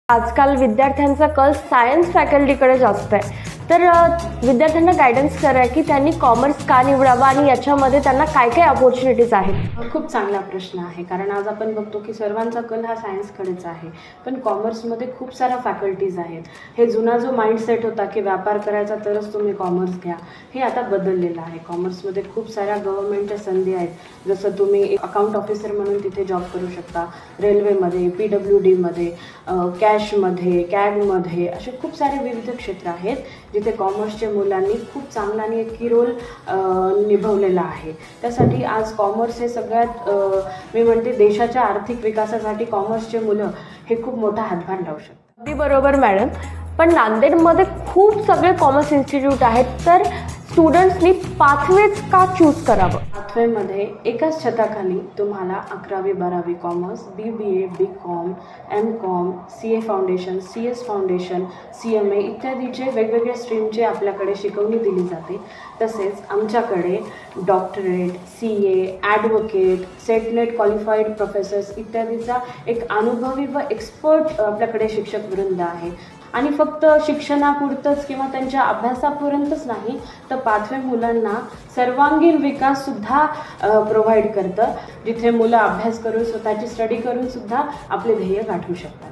आजकाल विद्यार्थ्यांचा कल सायन्स फॅकल्टीकडे जास्त आहे, तर विद्यार्थ्यांना गायडन्स करा की त्यांनी कॉमर्स का निवडावा आणि याच्यामध्ये त्यांना काय काय अपॉर्च्युनिटीज आहेत. खूप चांगला प्रश्न आहे, कारण आज आपण बघतो की सर्वांचा कल हा सायन्सकडेच आहे, पण कॉमर्समध्ये खूप साऱ्या फॅकल्टीज आहेत. हे जुना जो माइंडसेट होता की व्यापार करायचा तरच तुम्ही कॉमर्स घ्या, हे आता बदललेलं आहे. कॉमर्समध्ये खूप साऱ्या गव्हर्नमेंटच्या संधी आहेत. जसं तुम्ही अकाउंट ऑफिसर म्हणून तिथे जॉब करू शकता, रेल्वेमध्ये, PWDमध्ये, कॅशमध्ये, कॅगमध्ये, असे खूप सारे विविध क्षेत्र आहेत जिथे कॉमर्सच्या मुलांनी खूप चांगला आणि एक की रोल निभवलेला आहे. त्यासाठी आज कॉमर्स हे सगळ्यात मी म्हणते देशाच्या आर्थिक विकासासाठी कॉमर्सचे मुलं हे खूप मोठा हातभार लावू शकतात. अगदी बरोबर मॅडम, पण नांदेडमध्ये खूप सगळे कॉमर्स इन्स्टिट्यूट आहेत, तर स्टुडंट्सनी पाथवेज का चूज करावं? पाथवेमध्ये एकाच छताखाली तुम्हाला 11वी-12वी commerce, BBA, BCom, MCom, CA foundation, CS foundation, CMA इत्यादीचे वेगवेगळ्या स्ट्रीमचे आपल्याकडे शिकवणी दिली जाते. तसेच आमच्याकडे doctorate, CA, advocate, SET NET qualified professors इत्यादीचा एक अनुभवी व एक्सपर्ट आपल्याकडे शिक्षक वृंद आहे. आणि फक्त शिक्षणापुरतंच किंवा त्यांच्या अभ्यासापर्यंतच नाही, तर पाथवे मुलांना सर्वांगीण विकाससुद्धा प्रोव्हाइड करतं, जिथे मुलं अभ्यास करून स्वतःची स्टडी करून सुद्धा आपले ध्येय गाठवू शकतात.